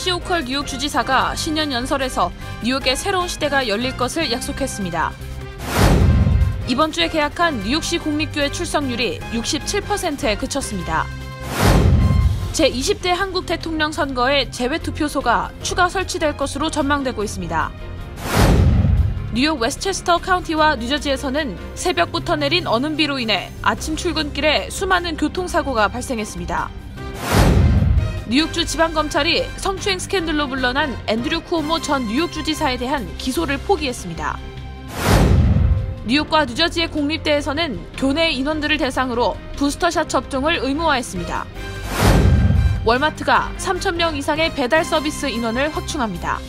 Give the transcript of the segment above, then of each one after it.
캐시 호컬 뉴욕 주지사가 신년 연설에서 뉴욕의 새로운 시대가 열릴 것을 약속했습니다. 이번 주에 개학한 뉴욕시 공립교회 출석률이 67%에 그쳤습니다. 제20대 한국 대통령 선거에 재외투표소가 추가 설치될 것으로 전망되고 있습니다. 뉴욕 웨스체스터 카운티와 뉴저지에서는 새벽부터 내린 얼음비로 인해 아침 출근길에 수많은 교통사고가 발생했습니다. 뉴욕주 지방검찰이 성추행 스캔들로 물러난 앤드류 쿠오모 전 뉴욕주지사에 대한 기소를 포기했습니다. 뉴욕과 뉴저지의 공립대에서는 교내 인원들을 대상으로 부스터샷 접종을 의무화했습니다. 월마트가 3,000명 이상의 배달 서비스 인원을 확충합니다.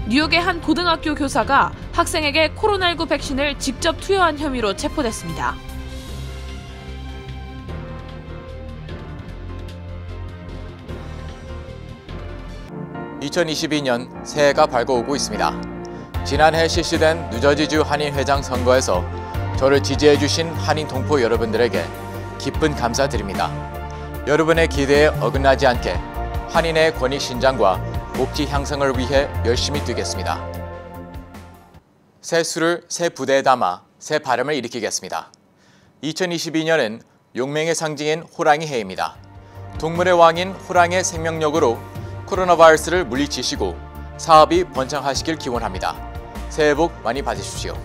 뉴욕의 한 고등학교 교사가 학생에게 코로나19 백신을 직접 투여한 혐의로 체포됐습니다. (2022년) 새해가 밝아오고 있습니다. 지난해 실시된 뉴저지주 한인회장 선거에서 저를 지지해주신 한인 동포 여러분들에게 깊은 감사드립니다. 여러분의 기대에 어긋나지 않게 한인의 권익 신장과 복지 향상을 위해 열심히 뛰겠습니다. 새 수를 새 부대에 담아 새 바람을 일으키겠습니다. 2022년은 용맹의 상징인 호랑이 해입니다. 동물의 왕인 호랑이의 생명력으로 코로나 바이러스를 물리치시고 사업이 번창하시길 기원합니다. 새해 복 많이 받으십시오.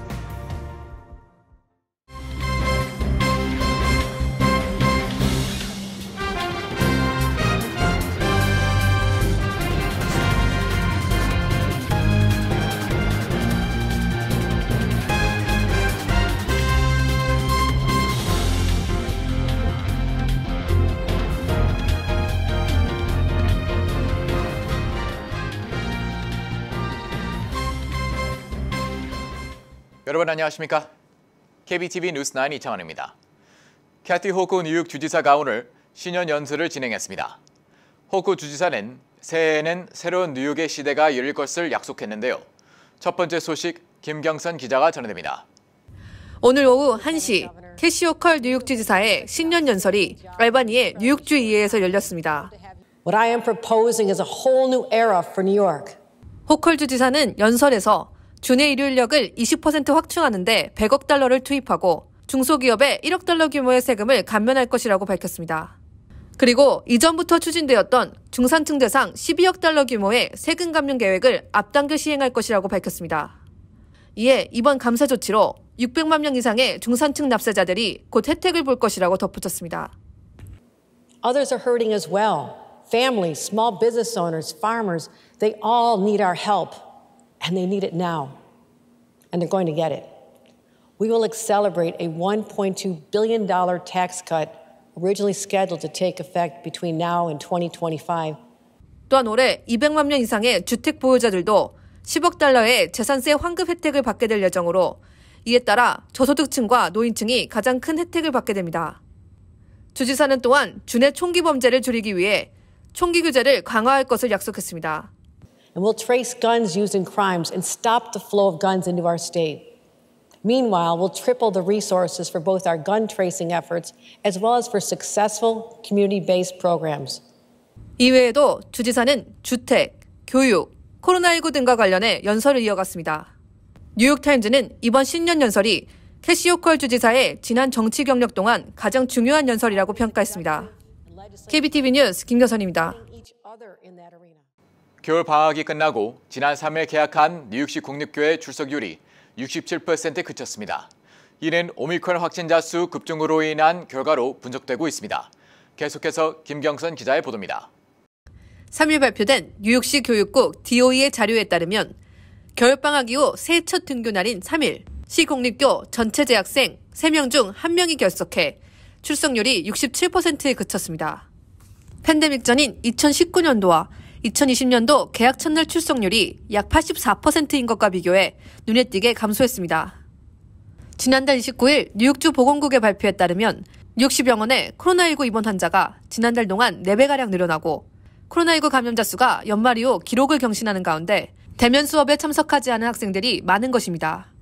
여러분 안녕하십니까? KBTV 뉴스9 이창환입니다. 캐티 호코 뉴욕 주지사가 오늘 신년 연설을 진행했습니다. 호코 주지사는 새해에는 새로운 뉴욕의 시대가 열릴 것을 약속했는데요. 첫 번째 소식 김경선 기자가 전해드립니다. 오늘 오후 1시 캐시 호컬 뉴욕 주지사의 신년 연설이 알바니의 뉴욕주 의회에서 열렸습니다. What I am proposing is a whole new era for New York. 호컬 주지사는 연설에서 주내 일요일력을 20% 확충하는데 100억 달러를 투입하고 중소기업에 1억 달러 규모의 세금을 감면할 것이라고 밝혔습니다. 그리고 이전부터 추진되었던 중산층 대상 12억 달러 규모의 세금 감면 계획을 앞당겨 시행할 것이라고 밝혔습니다. 이에 이번 감세 조치로 600만 명 이상의 중산층 납세자들이 곧 혜택을 볼 것이라고 덧붙였습니다. Others are hurting as well. Families, small business owners, farmers, they all need our help. And they need it now. And they're going to get it. We will accelerate a $1.2 billion tax cut originally scheduled to take effect between now and 2025. 또한 올해 200만 명 이상의 주택 보유자들도 10억 달러의 재산세 환급 혜택을 받게 될 예정으로 이에 따라 저소득층과 노인층이 가장 큰 혜택을 받게 됩니다. 주지사는 또한 주내 총기 범죄를 줄이기 위해 총기 규제를 강화할 것을 약속했습니다. And we'll trace guns used in crimes and stop the flow of guns into our state. Meanwhile, we'll triple the resources for both our gun tracing efforts as well as for successful community-based programs. 이외에도 주지사는 주택, 교육, 코로나19 등과 관련해 연설을 이어갔습니다. 뉴욕타임즈는 이번 신년 연설이 캐시 호컬 주지사의 지난 정치 경력 동안 가장 중요한 연설이라고 평가했습니다. KBTV 뉴스 김경선입니다. 겨울 방학이 끝나고 지난 3일 개학한 뉴욕시 공립교회 출석률이 67%에 그쳤습니다. 이는 오미크론 확진자 수 급증으로 인한 결과로 분석되고 있습니다. 계속해서 김경선 기자의 보도입니다. 3일 발표된 뉴욕시 교육국 DOE의 자료에 따르면 겨울방학 이후 새해 첫 등교날인 3일 시 공립교 전체 재학생 3명 중 1명이 결석해 출석률이 67%에 그쳤습니다. 팬데믹 전인 2019년도와 2020년도 개학 첫날 출석률이 약 84%인 것과 비교해 눈에 띄게 감소했습니다. 지난달 29일 뉴욕주 보건국의 발표에 따르면 뉴욕시 병원에 코로나19 입원 환자가 지난달 동안 4배가량 늘어나고 코로나19 감염자 수가 연말 이후 기록을 경신하는 가운데 대면 수업에 참석하지 않은 학생들이 많은 것입니다.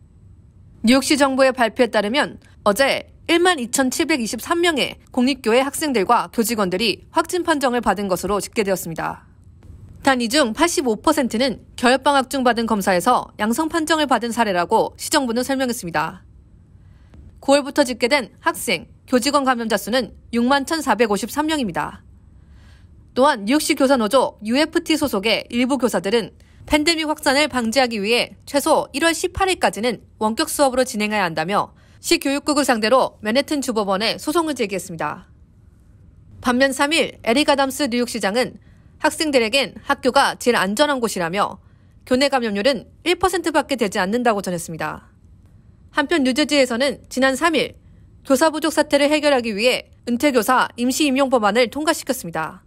뉴욕시 정부의 발표에 따르면 어제 12,723명의 공립교회 학생들과 교직원들이 확진 판정을 받은 것으로 집계되었습니다. 단 이 중 85%는 겨울방학 중 받은 검사에서 양성 판정을 받은 사례라고 시정부는 설명했습니다. 9월부터 집계된 학생, 교직원 감염자 수는 61,453명입니다. 또한 뉴욕시 교사노조 UFT 소속의 일부 교사들은 팬데믹 확산을 방지하기 위해 최소 1월 18일까지는 원격 수업으로 진행해야 한다며 시 교육국을 상대로 맨해튼 주법원에 소송을 제기했습니다. 반면 3일 에릭 아담스 뉴욕시장은 학생들에겐 학교가 제일 안전한 곳이라며 교내 감염률은 1%밖에 되지 않는다고 전했습니다. 한편 뉴저지에서는 지난 3일 교사 부족 사태를 해결하기 위해 은퇴교사 임시 임용 법안을 통과시켰습니다.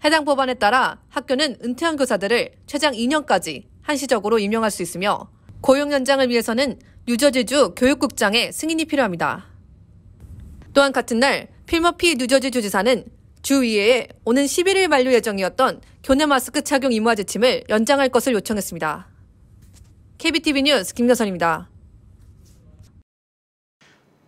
해당 법안에 따라 학교는 은퇴한 교사들을 최장 2년까지 한시적으로 임용할 수 있으며 고용 연장을 위해서는 뉴저지주 교육국장의 승인이 필요합니다. 또한 같은 날 필머피 뉴저지 주지사는 주의회에 오는 11일 만료 예정이었던 교내 마스크 착용 의무화 지침을 연장할 것을 요청했습니다. KBTV 뉴스 김여선입니다.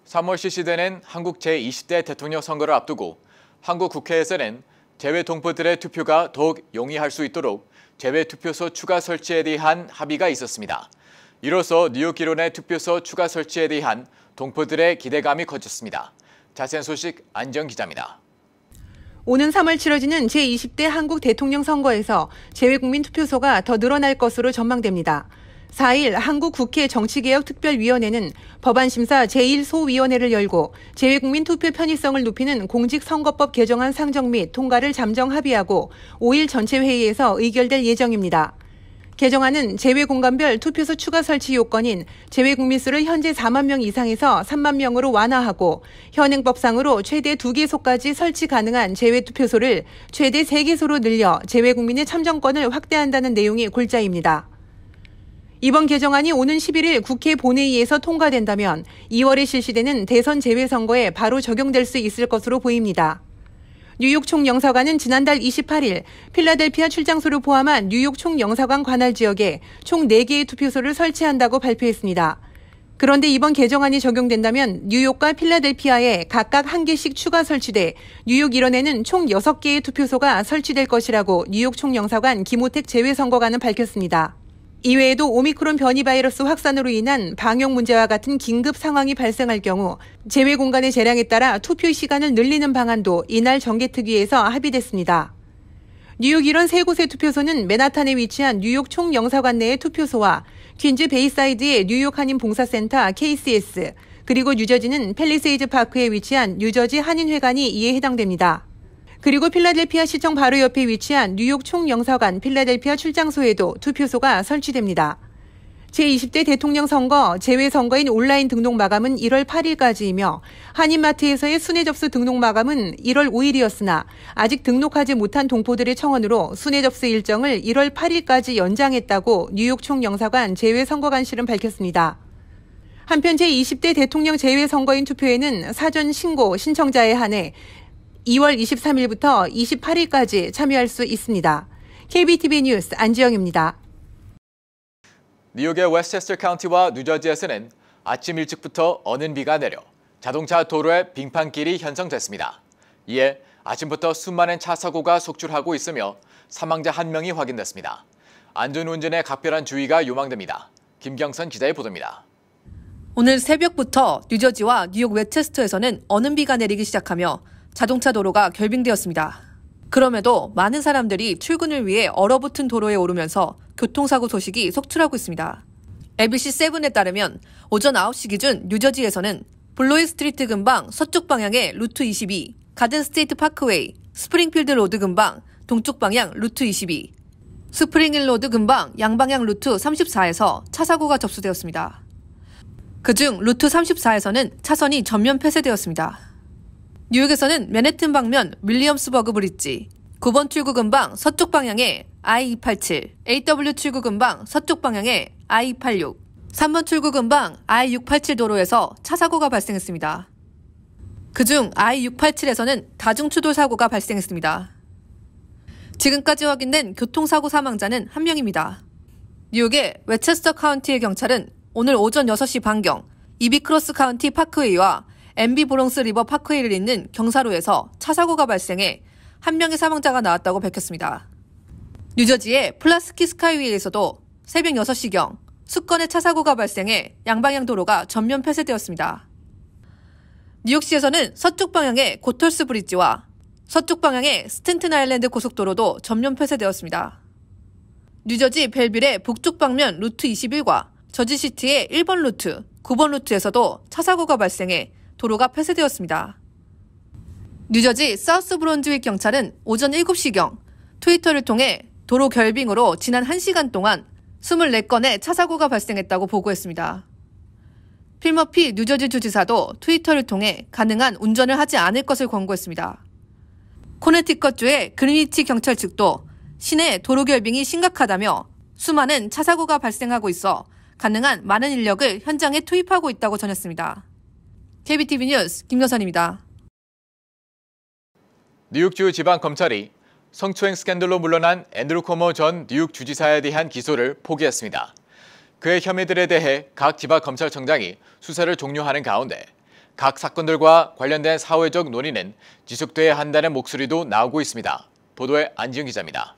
3월 실시되는 한국 제20대 대통령 선거를 앞두고 한국 국회에서는 재외 동포들의 투표가 더욱 용이할 수 있도록 재외 투표소 추가 설치에 대한 합의가 있었습니다. 이로써 뉴욕 기론의 투표소 추가 설치에 대한 동포들의 기대감이 커졌습니다. 자세한 소식 안지영 기자입니다. 오는 3월 치러지는 제20대 한국 대통령 선거에서 재외국민 투표소가 더 늘어날 것으로 전망됩니다. 4일 한국 국회 정치개혁특별위원회는 법안심사 제1소위원회를 열고 재외국민 투표 편의성을 높이는 공직선거법 개정안 상정 및 통과를 잠정 합의하고 5일 전체 회의에서 의결될 예정입니다. 개정안은 재외공간별 투표소 추가 설치 요건인 재외국민 수를 현재 4만 명 이상에서 3만 명으로 완화하고 현행법상으로 최대 2개소까지 설치 가능한 재외투표소를 최대 3개소로 늘려 재외국민의 참정권을 확대한다는 내용이 골자입니다. 이번 개정안이 오는 11일 국회 본회의에서 통과된다면 2월에 실시되는 대선 재외선거에 바로 적용될 수 있을 것으로 보입니다. 뉴욕 총영사관은 지난달 28일 필라델피아 출장소를 포함한 뉴욕 총영사관 관할 지역에 총 4개의 투표소를 설치한다고 발표했습니다. 그런데 이번 개정안이 적용된다면 뉴욕과 필라델피아에 각각 1개씩 추가 설치돼 뉴욕 일원에는 총 6개의 투표소가 설치될 것이라고 뉴욕 총영사관 김호택 재외선거관은 밝혔습니다. 이외에도 오미크론 변이 바이러스 확산으로 인한 방역 문제와 같은 긴급 상황이 발생할 경우 재외 공간의 재량에 따라 투표 시간을 늘리는 방안도 이날 정개특위에서 합의됐습니다. 뉴욕 일원 3곳의 투표소는 맨하탄에 위치한 뉴욕 총영사관 내의 투표소와 퀸즈 베이사이드의 뉴욕 한인 봉사센터 KCS, 그리고 뉴저지는 팰리세이드 파크에 위치한 뉴저지 한인회관이 이에 해당됩니다. 그리고 필라델피아 시청 바로 옆에 위치한 뉴욕 총영사관 필라델피아 출장소에도 투표소가 설치됩니다. 제20대 대통령 선거 재외선거인 온라인 등록 마감은 1월 8일까지이며 한인마트에서의 순회 접수 등록 마감은 1월 5일이었으나 아직 등록하지 못한 동포들의 청원으로 순회 접수 일정을 1월 8일까지 연장했다고 뉴욕 총영사관 재외선거관실은 밝혔습니다. 한편 제20대 대통령 재외선거인 투표에는 사전 신고 신청자에 한해 2월 23일부터 28일까지 참여할 수 있습니다. KBTV 뉴스 안지영입니다. 뉴욕의 웨스트체스터 카운티와 뉴저지에서는 아침 일찍부터 어는 비가 내려 자동차 도로에 빙판길이 형성됐습니다. 이에 아침부터 수많은 차 사고가 속출하고 있으며 사망자 1명이 확인됐습니다. 안전운전에 각별한 주의가 요망됩니다. 김경선 기자의 보도입니다. 오늘 새벽부터 뉴저지와 뉴욕 웨스트체스터에서는 어는 비가 내리기 시작하며 자동차 도로가 결빙되었습니다. 그럼에도 많은 사람들이 출근을 위해 얼어붙은 도로에 오르면서 교통사고 소식이 속출하고 있습니다. ABC7에 따르면 오전 9시 기준 뉴저지에서는 블로이 스트리트 근방 서쪽 방향의 루트 22, 가든 스테이트 파크웨이, 스프링필드 로드 근방 동쪽 방향 루트 22, 스프링힐 로드 근방 양방향 루트 34에서 차 사고가 접수되었습니다. 그중 루트 34에서는 차선이 전면 폐쇄되었습니다. 뉴욕에서는 맨해튼 방면 윌리엄스버그 브릿지, 9번 출구 근방 서쪽 방향의 I-287, AW 출구 근방 서쪽 방향의 I-286, 3번 출구 근방 I-687 도로에서 차 사고가 발생했습니다. 그중 I-687에서는 다중추돌 사고가 발생했습니다. 지금까지 확인된 교통사고 사망자는 1명입니다. 뉴욕의 웨스트체스터 카운티의 경찰은 오늘 오전 6시 반경 이비크로스 카운티 파크웨이와 MB 브롱스 리버 파크웨이를 잇는 경사로에서 차 사고가 발생해 1명의 사망자가 나왔다고 밝혔습니다. 뉴저지의 플라스키 스카이웨이에서도 새벽 6시경 수건의 차 사고가 발생해 양방향 도로가 전면 폐쇄되었습니다. 뉴욕시에서는 서쪽 방향의 고털스 브릿지와 서쪽 방향의 스탠튼 아일랜드 고속도로도 전면 폐쇄되었습니다. 뉴저지 벨빌의 북쪽 방면 루트 21과 저지시티의 1번 루트, 9번 루트에서도 차 사고가 발생해 도로가 폐쇄되었습니다. 뉴저지 사우스 브론즈윅 경찰은 오전 7시경 트위터를 통해 도로 결빙으로 지난 1시간 동안 24건의 차 사고가 발생했다고 보고했습니다. 필 머피 뉴저지 주지사도 트위터를 통해 가능한 운전을 하지 않을 것을 권고했습니다. 코네티컷주의 그린위치 경찰 측도 시내 도로 결빙이 심각하다며 수많은 차 사고가 발생하고 있어 가능한 많은 인력을 현장에 투입하고 있다고 전했습니다. KBTV 뉴스 김여선입니다. 뉴욕주 지방검찰이 성추행 스캔들로 물러난 앤드루 코모 전 뉴욕 주지사에 대한 기소를 포기했습니다. 그의 혐의들에 대해 각 지방검찰청장이 수사를 종료하는 가운데 각 사건들과 관련된 사회적 논의는 지속돼야 한다는 목소리도 나오고 있습니다. 보도에 안지영 기자입니다.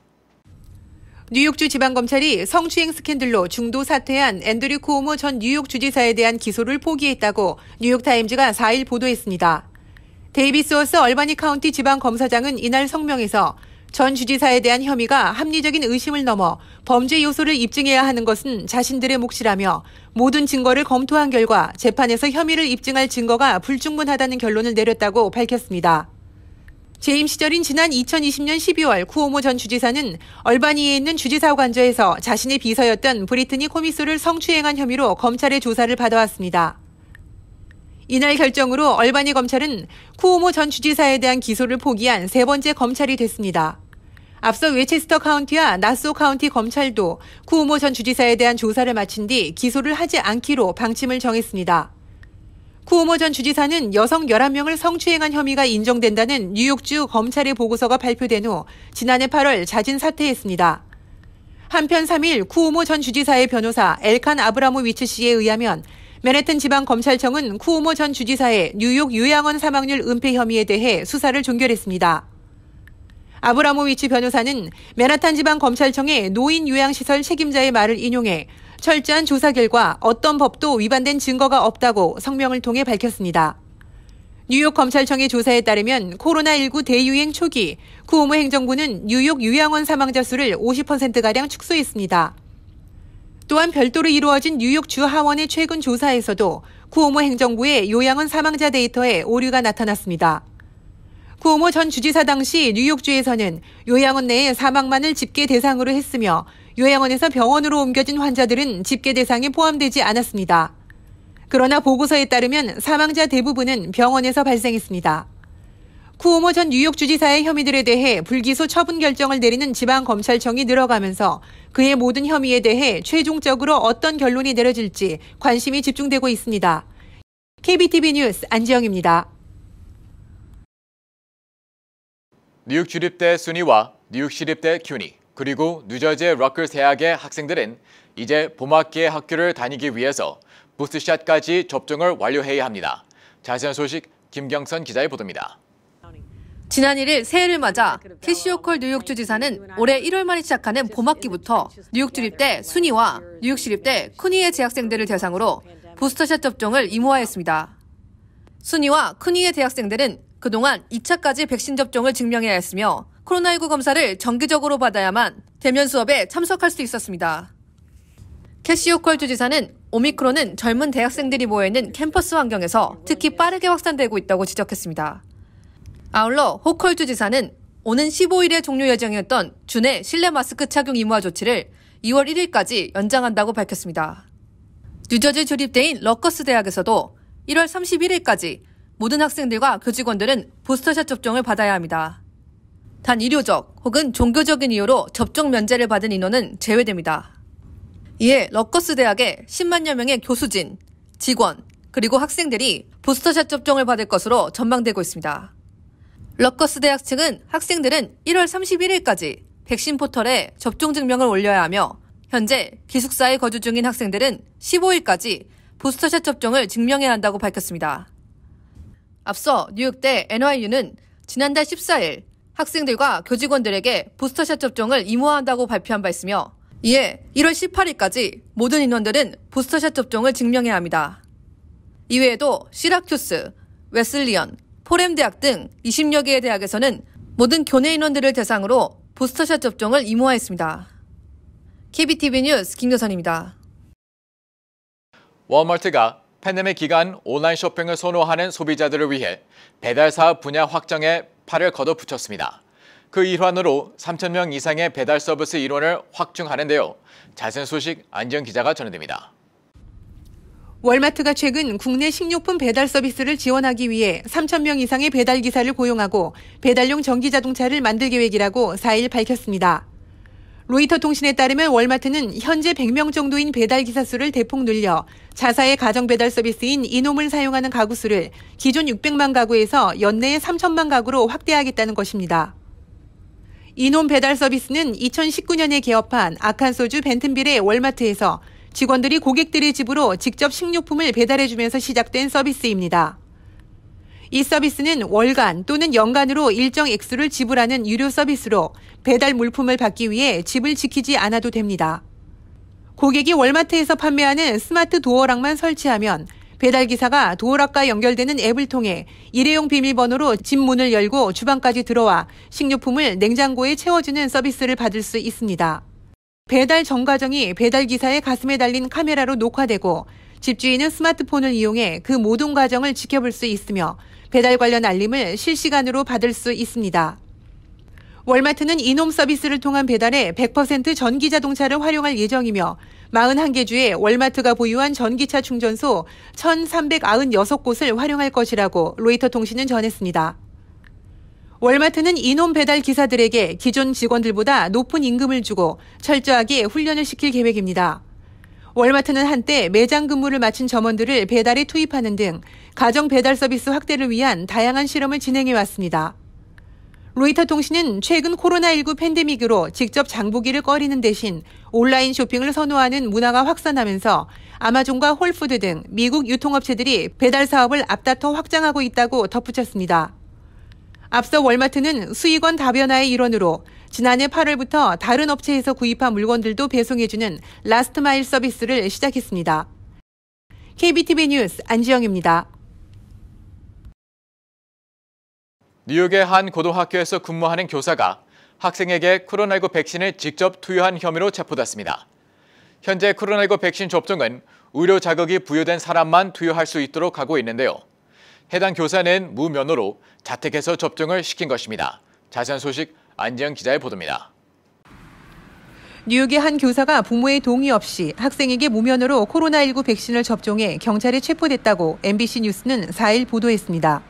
뉴욕주 지방검찰이 성추행 스캔들로 중도 사퇴한 앤드류 쿠오모 전 뉴욕 주지사에 대한 기소를 포기했다고 뉴욕타임즈가 4일 보도했습니다. 데이비스 워스 얼바니 카운티 지방검사장은 이날 성명에서 전 주지사에 대한 혐의가 합리적인 의심을 넘어 범죄 요소를 입증해야 하는 것은 자신들의 몫이라며 모든 증거를 검토한 결과 재판에서 혐의를 입증할 증거가 불충분하다는 결론을 내렸다고 밝혔습니다. 재임 시절인 지난 2020년 12월 쿠오모 전 주지사는 얼바니에 있는 주지사 관저에서 자신의 비서였던 브리트니 코미소를 성추행한 혐의로 검찰의 조사를 받아왔습니다. 이날 결정으로 얼바니 검찰은 쿠오모 전 주지사에 대한 기소를 포기한 세 번째 검찰이 됐습니다. 앞서 웨체스터 카운티와 나소 카운티 검찰도 쿠오모 전 주지사에 대한 조사를 마친 뒤 기소를 하지 않기로 방침을 정했습니다. 쿠오모 전 주지사는 여성 11명을 성추행한 혐의가 인정된다는 뉴욕주 검찰의 보고서가 발표된 후 지난해 8월 자진 사퇴했습니다. 한편 3일 쿠오모 전 주지사의 변호사 엘칸 아브라모위츠 씨에 의하면 맨해튼 지방검찰청은 쿠오모 전 주지사의 뉴욕 요양원 사망률 은폐 혐의에 대해 수사를 종결했습니다. 아브라모위츠 변호사는 맨하탄 지방검찰청의 노인 요양시설 책임자의 말을 인용해 철저한 조사 결과 어떤 법도 위반된 증거가 없다고 성명을 통해 밝혔습니다. 뉴욕 검찰청의 조사에 따르면 코로나19 대유행 초기 쿠오모 행정부는 뉴욕 요양원 사망자 수를 50%가량 축소했습니다. 또한 별도로 이루어진 뉴욕 주 하원의 최근 조사에서도 쿠오모 행정부의 요양원 사망자 데이터에 오류가 나타났습니다. 쿠오모 전 주지사 당시 뉴욕주에서는 요양원 내에 사망만을 집계 대상으로 했으며 요양원에서 병원으로 옮겨진 환자들은 집계 대상에 포함되지 않았습니다. 그러나 보고서에 따르면 사망자 대부분은 병원에서 발생했습니다. 쿠오모 전 뉴욕 주지사의 혐의들에 대해 불기소 처분 결정을 내리는 지방검찰청이 늘어가면서 그의 모든 혐의에 대해 최종적으로 어떤 결론이 내려질지 관심이 집중되고 있습니다. KBTV 뉴스 안지영입니다. 뉴욕 주립대 순이와 뉴욕 시립대 큐니 그리고 뉴저지의 러커스 대학의 학생들은 이제 봄학기에 학교를 다니기 위해서 부스트샷까지 접종을 완료해야 합니다. 자세한 소식 김경선 기자의 보도입니다. 지난 1일 새해를 맞아 캐시 호컬 뉴욕주 지사는 올해 1월 말에 시작하는 봄학기부터 뉴욕 주립대 순이와 뉴욕 시립대 큐니의 재학생들을 대상으로 부스터샷 접종을 의무화했습니다. 순이와 큐니의 대학생들은 그동안 2차까지 백신 접종을 증명해야 했으며 코로나19 검사를 정기적으로 받아야만 대면 수업에 참석할 수 있었습니다. 캐시 호컬 주지사는 오미크론은 젊은 대학생들이 모여있는 캠퍼스 환경에서 특히 빠르게 확산되고 있다고 지적했습니다. 아울러 호컬 주지사는 오는 15일에 종료 예정이었던 주내 실내 마스크 착용 의무화 조치를 2월 1일까지 연장한다고 밝혔습니다. 뉴저지 주립대인 러커스 대학에서도 1월 31일까지 모든 학생들과 교직원들은 부스터샷 접종을 받아야 합니다. 단 일요적 혹은 종교적인 이유로 접종 면제를 받은 인원은 제외됩니다. 이에 러커스 대학의 10만여 명의 교수진, 직원, 그리고 학생들이 부스터샷 접종을 받을 것으로 전망되고 있습니다. 러커스 대학 측은 학생들은 1월 31일까지 백신 포털에 접종 증명을 올려야 하며 현재 기숙사에 거주 중인 학생들은 15일까지 부스터샷 접종을 증명해야 한다고 밝혔습니다. 앞서 뉴욕대 NYU는 지난달 14일 학생들과 교직원들에게 부스터샷 접종을 의무화한다고 발표한 바 있으며 이에 1월 18일까지 모든 인원들은 부스터샷 접종을 증명해야 합니다. 이외에도 시라큐스, 웨슬리언, 포렘대학 등 20여 개의 대학에서는 모든 교내 인원들을 대상으로 부스터샷 접종을 의무화했습니다. KBTV 뉴스 김여선입니다. 월마트가 팬데믹 기간 온라인 쇼핑을 선호하는 소비자들을 위해 배달 사업 분야 확장에 팔을 걷어붙였습니다. 그 일환으로 3,000명 이상의 배달 서비스 일원을 확충하는데요. 자세한 소식 안지영 기자가 전해드립니다. 월마트가 최근 국내 식료품 배달 서비스를 지원하기 위해 3,000명 이상의 배달 기사를 고용하고 배달용 전기 자동차를 만들 계획이라고 4일 밝혔습니다. 로이터 통신에 따르면 월마트는 현재 100명 정도인 배달 기사 수를 대폭 늘려 자사의 가정 배달 서비스인 이놈을 사용하는 가구 수를 기존 600만 가구에서 연내에 3,000만 가구로 확대하겠다는 것입니다. 이놈 배달 서비스는 2019년에 개업한 아칸소주 벤튼빌의 월마트에서 직원들이 고객들의 집으로 직접 식료품을 배달해주면서 시작된 서비스입니다. 이 서비스는 월간 또는 연간으로 일정 액수를 지불하는 유료 서비스로 배달 물품을 받기 위해 집을 지키지 않아도 됩니다. 고객이 월마트에서 판매하는 스마트 도어락만 설치하면 배달기사가 도어락과 연결되는 앱을 통해 일회용 비밀번호로 집 문을 열고 주방까지 들어와 식료품을 냉장고에 채워주는 서비스를 받을 수 있습니다. 배달 전 과정이 배달기사의 가슴에 달린 카메라로 녹화되고 집주인은 스마트폰을 이용해 그 모든 과정을 지켜볼 수 있으며 배달 관련 알림을 실시간으로 받을 수 있습니다. 월마트는 이놈 서비스를 통한 배달에 100% 전기 자동차를 활용할 예정이며 41개 주에 월마트가 보유한 전기차 충전소 1,396곳을 활용할 것이라고 로이터 통신은 전했습니다. 월마트는 이놈 배달 기사들에게 기존 직원들보다 높은 임금을 주고 철저하게 훈련을 시킬 계획입니다. 월마트는 한때 매장 근무를 마친 점원들을 배달에 투입하는 등 가정 배달 서비스 확대를 위한 다양한 실험을 진행해 왔습니다. 로이터 통신은 최근 코로나19 팬데믹으로 직접 장보기를 꺼리는 대신 온라인 쇼핑을 선호하는 문화가 확산하면서 아마존과 홀푸드 등 미국 유통업체들이 배달 사업을 앞다퉈 확장하고 있다고 덧붙였습니다. 앞서 월마트는 수익원 다변화의 일원으로 지난해 8월부터 다른 업체에서 구입한 물건들도 배송해주는 라스트 마일 서비스를 시작했습니다. KBTV 뉴스 안지영입니다. 뉴욕의 한 고등학교에서 근무하는 교사가 학생에게 코로나19 백신을 직접 투여한 혐의로 체포됐습니다. 현재 코로나19 백신 접종은 의료 자격이 부여된 사람만 투여할 수 있도록 하고 있는데요. 해당 교사는 무면허로 자택에서 접종을 시킨 것입니다. 자세한 소식 안지영 기자의 보도입니다. 뉴욕의 한 교사가 부모의 동의 없이 학생에게 무면허로 코로나19 백신을 접종해 경찰에 체포됐다고 MBC 뉴스는 4일 보도했습니다.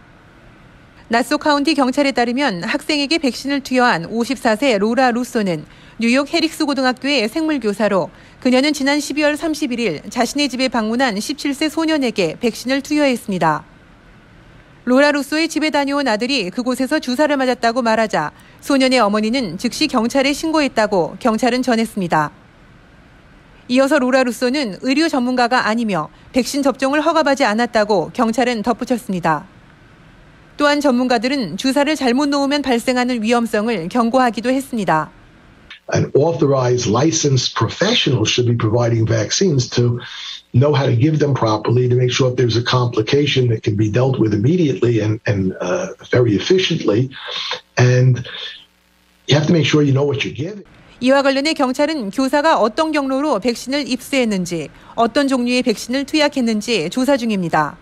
나소 카운티 경찰에 따르면 학생에게 백신을 투여한 54세 로라 루소는 뉴욕 해릭스 고등학교의 생물교사로 그녀는 지난 12월 31일 자신의 집에 방문한 17세 소년에게 백신을 투여했습니다. 로라 루소의 집에 다녀온 아들이 그곳에서 주사를 맞았다고 말하자 소년의 어머니는 즉시 경찰에 신고했다고 경찰은 전했습니다. 이어서 로라 루소는 의료 전문가가 아니며 백신 접종을 허가받지 않았다고 경찰은 덧붙였습니다. 또한 전문가들은 주사를 잘못 놓으면 발생하는 위험성을 경고하기도 했습니다. An authorized, licensed professional should be providing vaccines to know how to give them properly, to make sure if there's a complication that can be dealt with immediately and very efficiently. And you have to make sure you know what you're giving. 이와 관련해 경찰은 교사가 어떤 경로로 백신을 입수했는지, 어떤 종류의 백신을 투약했는지 조사 중입니다.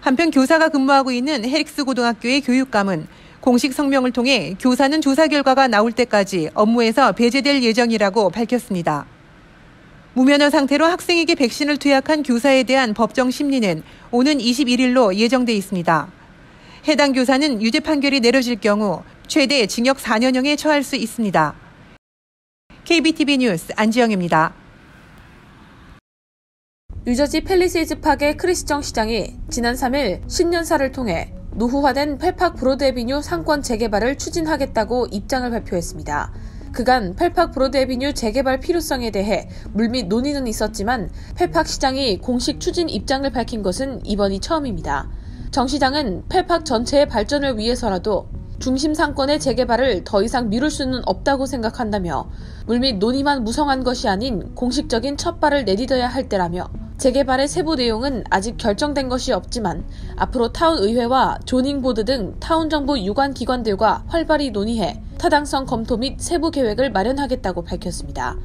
한편 교사가 근무하고 있는 해릭스 고등학교의 교육감은 공식 성명을 통해 교사는 조사 결과가 나올 때까지 업무에서 배제될 예정이라고 밝혔습니다. 무면허 상태로 학생에게 백신을 투약한 교사에 대한 법정 심리는 오는 21일로 예정돼 있습니다. 해당 교사는 유죄 판결이 내려질 경우 최대 징역 4년형에 처할 수 있습니다. KBTV 뉴스 안지영입니다. 뉴저지 팰리세이즈 팍의 크리스정 시장이 지난 3일 신년사를 통해 노후화된 펠팍 브로드 애비뉴 상권 재개발을 추진하겠다고 입장을 발표했습니다. 그간 펠팍 브로드 애비뉴 재개발 필요성에 대해 물밑 논의는 있었지만 펠팍 시장이 공식 추진 입장을 밝힌 것은 이번이 처음입니다. 정 시장은 펠팍 전체의 발전을 위해서라도 중심 상권의 재개발을 더 이상 미룰 수는 없다고 생각한다며 물밑 논의만 무성한 것이 아닌 공식적인 첫발을 내디뎌야 할 때라며 재개발의 세부 내용은 아직 결정된 것이 없지만 앞으로 타운 의회와 조닝보드 등 타운 정부 유관 기관들과 활발히 논의해 타당성 검토 및 세부 계획을 마련하겠다고 밝혔습니다.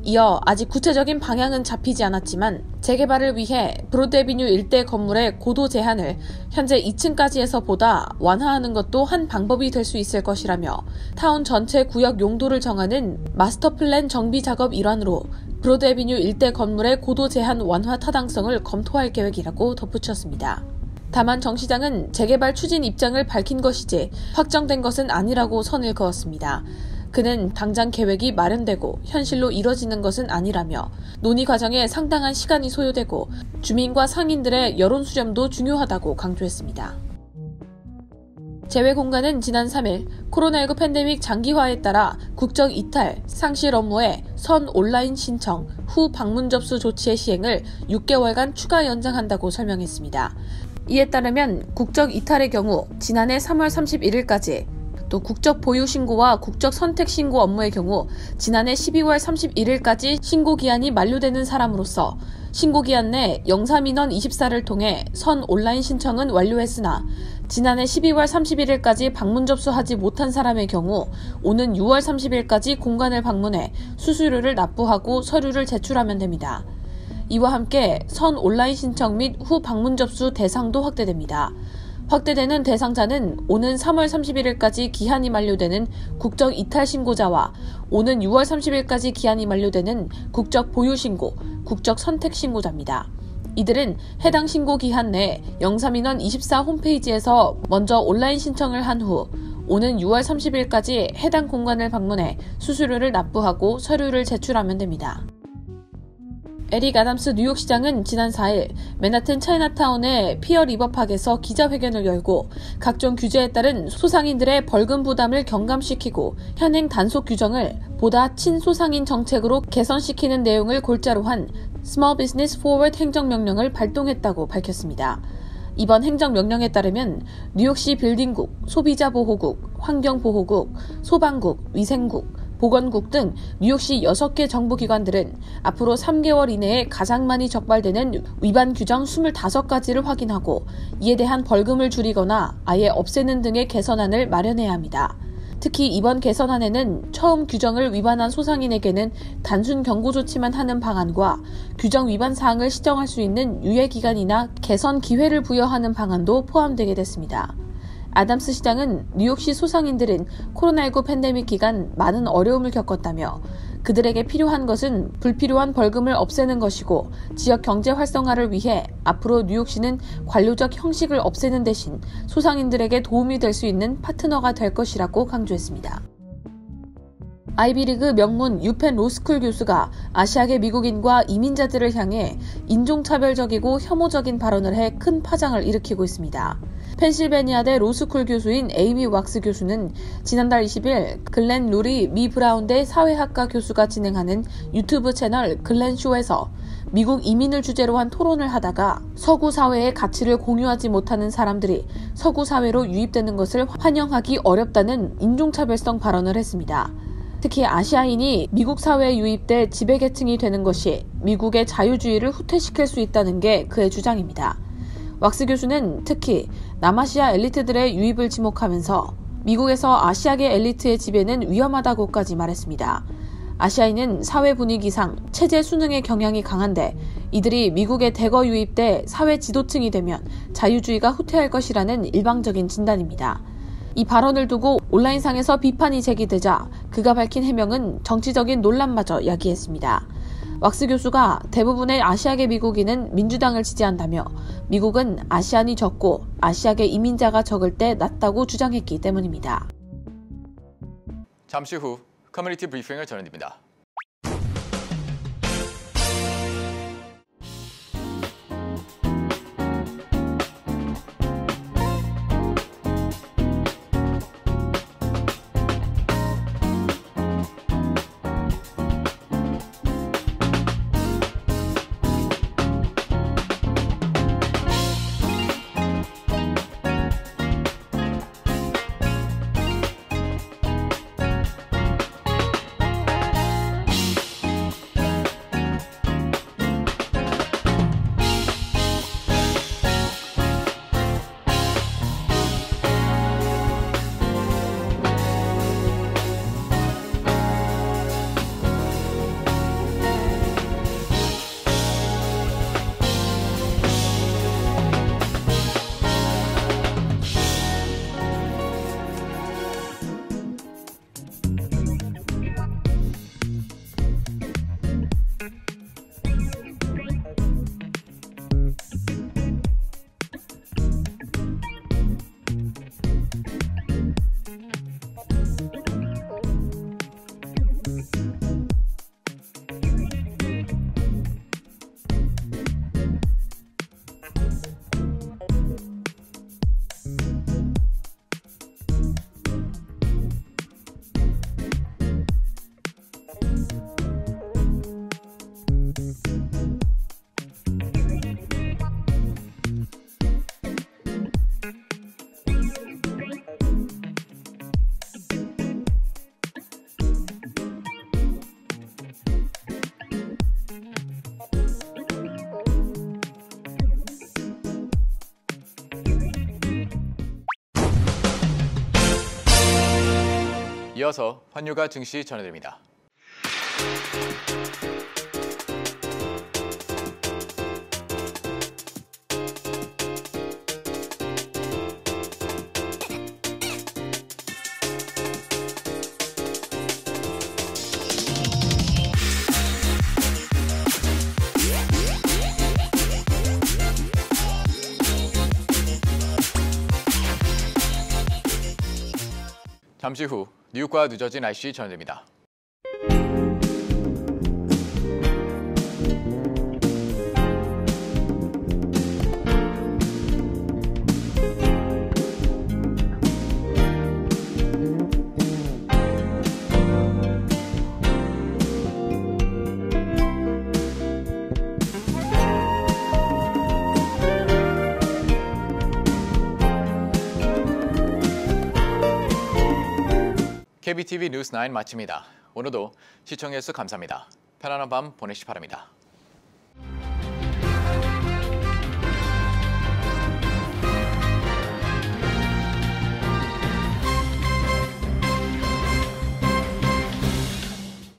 이어 아직 구체적인 방향은 잡히지 않았지만 재개발을 위해 브로드애비뉴 일대 건물의 고도 제한을 현재 2층까지 해서 보다 완화하는 것도 한 방법이 될 수 있을 것이라며 타운 전체 구역 용도를 정하는 마스터 플랜 정비 작업 일환으로 브로드애비뉴 일대 건물의 고도 제한 완화 타당성을 검토할 계획이라고 덧붙였습니다. 다만 정 시장은 재개발 추진 입장을 밝힌 것이지 확정된 것은 아니라고 선을 그었습니다. 그는 당장 계획이 마련되고 현실로 이뤄지는 것은 아니라며 논의 과정에 상당한 시간이 소요되고 주민과 상인들의 여론 수렴도 중요하다고 강조했습니다. 재외공간은 지난 3일 코로나19 팬데믹 장기화에 따라 국적 이탈, 상실 업무의 선 온라인 신청, 후 방문 접수 조치의 시행을 6개월간 추가 연장한다고 설명했습니다. 이에 따르면 국적 이탈의 경우 지난해 3월 31일까지 또 국적 보유 신고와 국적 선택 신고 업무의 경우 지난해 12월 31일까지 신고 기한이 만료되는 사람으로서 신고 기한 내 영사민원 24를 통해 선 온라인 신청은 완료했으나 지난해 12월 31일까지 방문 접수하지 못한 사람의 경우 오는 6월 30일까지 공간을 방문해 수수료를 납부하고 서류를 제출하면 됩니다. 이와 함께 선 온라인 신청 및 후 방문 접수 대상도 확대됩니다. 확대되는 대상자는 오는 3월 31일까지 기한이 만료되는 국적 이탈 신고자와 오는 6월 30일까지 기한이 만료되는 국적 보유 신고, 국적 선택 신고자입니다. 이들은 해당 신고 기한 내 영사민원 24 홈페이지에서 먼저 온라인 신청을 한 후 오는 6월 30일까지 해당 공간을 방문해 수수료를 납부하고 서류를 제출하면 됩니다. 에릭 아담스 뉴욕시장은 지난 4일 맨하튼 차이나타운의 피어 리버팍에서 기자회견을 열고 각종 규제에 따른 소상인들의 벌금 부담을 경감시키고 현행 단속 규정을 보다 친소상인 정책으로 개선시키는 내용을 골자로 한 Small Business Forward 행정명령을 발동했다고 밝혔습니다. 이번 행정명령에 따르면 뉴욕시 빌딩국, 소비자보호국, 환경보호국, 소방국, 위생국, 보건국 등 뉴욕시 6개 정부기관들은 앞으로 3개월 이내에 가장 많이 적발되는 위반 규정 25가지를 확인하고 이에 대한 벌금을 줄이거나 아예 없애는 등의 개선안을 마련해야 합니다. 특히 이번 개선안에는 처음 규정을 위반한 소상인에게는 단순 경고 조치만 하는 방안과 규정 위반 사항을 시정할 수 있는 유예기간이나 개선 기회를 부여하는 방안도 포함되게 됐습니다. 아담스 시장은 뉴욕시 소상인들은 코로나19 팬데믹 기간 많은 어려움을 겪었다며 그들에게 필요한 것은 불필요한 벌금을 없애는 것이고 지역 경제 활성화를 위해 앞으로 뉴욕시는 관료적 형식을 없애는 대신 소상인들에게 도움이 될 수 있는 파트너가 될 것이라고 강조했습니다. 아이비리그 명문 유펜 로스쿨 교수가 아시아계 미국인과 이민자들을 향해 인종차별적이고 혐오적인 발언을 해 큰 파장을 일으키고 있습니다. 펜실베니아대 로스쿨 교수인 에이미 왁스 교수는 지난달 20일 글렌 루리 미 브라운대 사회학과 교수가 진행하는 유튜브 채널 글렌쇼에서 미국 이민을 주제로 한 토론을 하다가 서구 사회의 가치를 공유하지 못하는 사람들이 서구 사회로 유입되는 것을 환영하기 어렵다는 인종차별성 발언을 했습니다. 특히 아시아인이 미국 사회에 유입돼 지배계층이 되는 것이 미국의 자유주의를 후퇴시킬 수 있다는 게 그의 주장입니다. 왁스 교수는 특히 남아시아 엘리트들의 유입을 지목하면서 미국에서 아시아계 엘리트의 지배는 위험하다고까지 말했습니다. 아시아인은 사회 분위기상 체제 순응의 경향이 강한데 이들이 미국에 대거 유입돼 사회 지도층이 되면 자유주의가 후퇴할 것이라는 일방적인 진단입니다. 이 발언을 두고 온라인상에서 비판이 제기되자 그가 밝힌 해명은 정치적인 논란마저 야기했습니다. 왁스 교수가 대부분의 아시아계 미국인은 민주당을 지지한다며 미국은 아시안이 적고 아시아계 이민자가 적을 때 낮다고 주장했기 때문입니다. 잠시 후 커뮤니티 브리핑을 전해드립니다. 이어서 환율과 증시 전해드립니다. 잠시 후 뉴욕과 뉴저지 날씨 전해드립니다. KBTV 뉴스 9 마칩니다. 오늘도 시청해주셔서 감사합니다. 편안한 밤 보내시기 바랍니다.